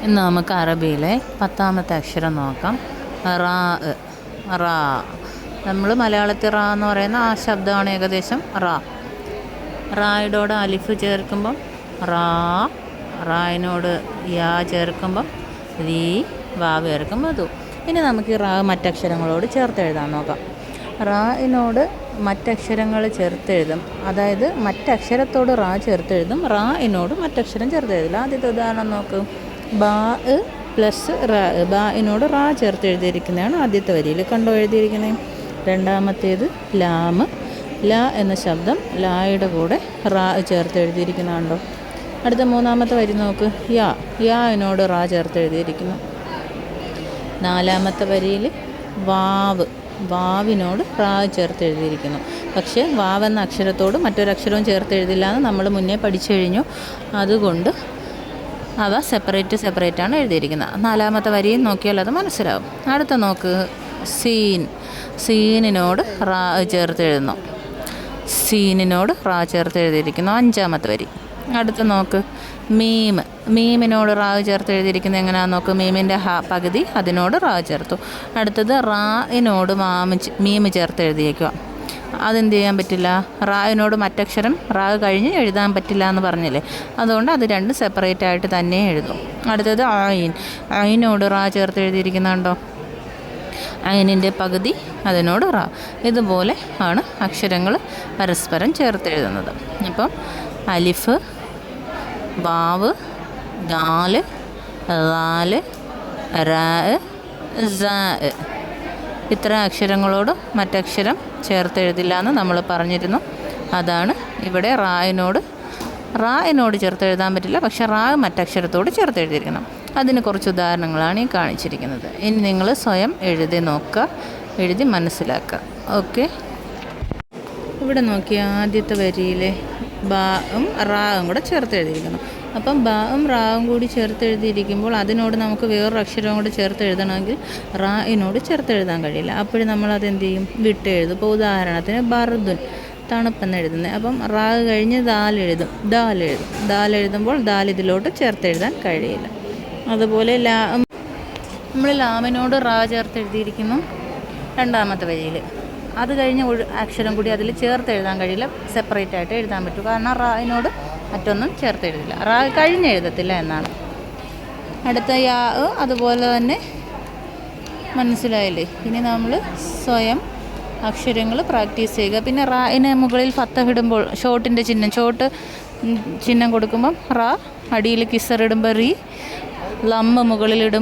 ഇന്ന് നമുക്ക് അറബിയിലെ 10ാമത്തെ അക്ഷരം നോക്കാം. റാ. റാ. നമ്മൾ മലയാളത്തിൽ റാ എന്ന് പറയുന്ന ആ ശബ്ദമാണ് ഏകദേശം റാ. റായിനോട് അലിഫ് ചേർക്കുമ്പം റാ, റായിനോട് യാ ചേർക്കുമ്പം രീ, വാവ് ചേർക്കുമ്പോൾ ദു. ഇനി നമുക്ക് ഈ റാ മറ്റക്ഷരങ്ങളോട് ചേർത്ത് എഴുതാൻ നോക്കാം. റായിനോട് മറ്റക്ഷരങ്ങൾ ചേർത്തെഴുതും, അതായത് മറ്റക്ഷരത്തോട് റാ ചേർത്തെഴുതും, റായിനോട് മറ്റക്ഷരം ചേർത്തെഴുതില്ല. ആദ്യത്തെ ഉദാഹരണം നോക്ക്. ബാ പ്ലസ് റാ. ബായിനോട് റാ ചേർത്ത് എഴുതിയിരിക്കുന്നതാണ് ആദ്യത്തെ വരിയിൽ, കണ്ടോ എഴുതിയിരിക്കുന്നത്. രണ്ടാമത്തേത് ലാമ്. ലാ എന്ന ശബ്ദം ലായുടെ കൂടെ റാ ചേർത്ത് എഴുതിയിരിക്കുന്നതുണ്ടോ. അടുത്ത മൂന്നാമത്തെ വരി നോക്ക്. യാ. യായിനോട് റാ ചേർത്ത് എഴുതിയിരിക്കുന്നു. നാലാമത്തെ വരിയിൽ വാവ്. വാവിനോട് റാ ചേർത്ത് എഴുതിയിരിക്കുന്നു. പക്ഷേ വാവ് എന്ന അക്ഷരത്തോട് മറ്റൊരക്ഷരവും ചേർത്ത് എഴുതില്ല എന്ന് നമ്മൾ മുന്നേ പഠിച്ചു കഴിഞ്ഞു. അതുകൊണ്ട് അവ സെപ്പറേറ്റാണ് എഴുതിയിരിക്കുന്നത്. നാലാമത്തെ വരിയും നോക്കിയാൽ അത് മനസ്സിലാവും. അടുത്ത നോക്ക്. സീൻ. സീനിനോട് റാ ചേർത്ത് എഴുതുന്നു. സീനിനോട് റാ ചേർത്ത് എഴുതിയിരിക്കുന്നു. അഞ്ചാമത്തെ വരി. അടുത്ത നോക്ക്. മീം. മീമിനോട് റാ ചേർത്ത് എഴുതിയിരിക്കുന്നത് എങ്ങനെയാണെന്ന് നോക്ക്. മീമിൻ്റെ പകുതി അതിനോട് റാ ചേർത്തു. അടുത്തത് റായിനോട് മീം ചേർത്ത് എഴുതിയേക്കുക. അതെന്ത് ചെയ്യാൻ പറ്റില്ല. റായിനോട് മറ്റക്ഷരം റാ കഴിഞ്ഞ് എഴുതാൻ പറ്റില്ല എന്ന് പറഞ്ഞില്ലേ, അതുകൊണ്ട് അത് രണ്ടും സെപ്പറേറ്റ് ആയിട്ട് തന്നെ എഴുതും. അടുത്തത് ആയിൻ. ആയിനോട് റാ ചേർത്ത് എഴുതിയിരിക്കുന്നുണ്ടോ. അയിനിൻ്റെ പകുതി അതിനോട് റാ. ഇതുപോലെ ആണ് അക്ഷരങ്ങൾ പരസ്പരം ചേർത്ത് എഴുതുന്നത്. അപ്പം അലിഫ്, വാവ്, ദാല്, റാല്, റാ, സാ. ഇത്ര അക്ഷരങ്ങളോട് മറ്റക്ഷരം ചേർത്ത് എഴുതില്ല എന്ന് നമ്മൾ പറഞ്ഞിരുന്നു. അതാണ് ഇവിടെ റായിനോട് ചേർത്ത് എഴുതാൻ പറ്റില്ല, പക്ഷേ റാ മറ്റക്ഷരത്തോട് ചേർത്ത് എഴുതിയിരിക്കണം. അതിന് കുറച്ച് ഉദാഹരണങ്ങളാണ് ഈ കാണിച്ചിരിക്കുന്നത്. ഇനി നിങ്ങൾ സ്വയം എഴുതി നോക്കുക, എഴുതി മനസ്സിലാക്കുക. ഓക്കെ. ഇവിടെ നോക്കി ആദ്യത്തെ വരിയിലെ ബാവും റാവും കൂടെ ചേർത്ത് എഴുതിയിരിക്കണം. അപ്പം ബാവും റാവും കൂടി ചേർത്ത് എഴുതിയിരിക്കുമ്പോൾ അതിനോട് നമുക്ക് വേറൊരു അക്ഷരവും കൂടി ചേർത്ത് എഴുതണമെങ്കിൽ റായിനോട് ചേർത്ത് എഴുതാൻ കഴിയില്ല. അപ്പോഴും നമ്മളത് എന്ത് ചെയ്യും, വിട്ടെഴുതും. ഇപ്പോൾ ഉദാഹരണത്തിന് ബർദുൻ, തണുപ്പെന്ന് എഴുതുന്നത്. അപ്പം റാ കഴിഞ്ഞ് ദാലെഴുതുമ്പോൾ ഇതിലോട്ട് ചേർത്ത് എഴുതാൻ കഴിയില്ല. അതുപോലെ നമ്മൾ ലാമിനോട് റാ ചേർത്ത് എഴുതിയിരിക്കുന്നു രണ്ടാമത്തെ വരിയിൽ. അത് കഴിഞ്ഞ് അക്ഷരം കൂടി അതിൽ ചേർത്ത് എഴുതാൻ കഴിയില്ല, സെപ്പറേറ്റ് ആയിട്ട് എഴുതാൻ പറ്റും. കാരണം റായിനോട് മറ്റൊന്നും ചേർത്ത് എഴുതില്ല, റാ കഴിഞ്ഞ് എഴുതത്തില്ല എന്നാണ്. അടുത്ത യാ അതുപോലെ തന്നെ. മനസ്സിലായില്ലേ. ഇനി നമ്മൾ സ്വയം അക്ഷരങ്ങൾ പ്രാക്ടീസ് ചെയ്യുക. പിന്നെ റായിന് മുകളിൽ ഫത്തഹ് ഇടുമ്പോൾ ഷോട്ടിൻ്റെ ചിഹ്നം കൊടുക്കുമ്പം റാ, അടിയിൽ കിസർ ഇടുമ്പോൾ റീ, ലമ്മ് മുകളിലിടും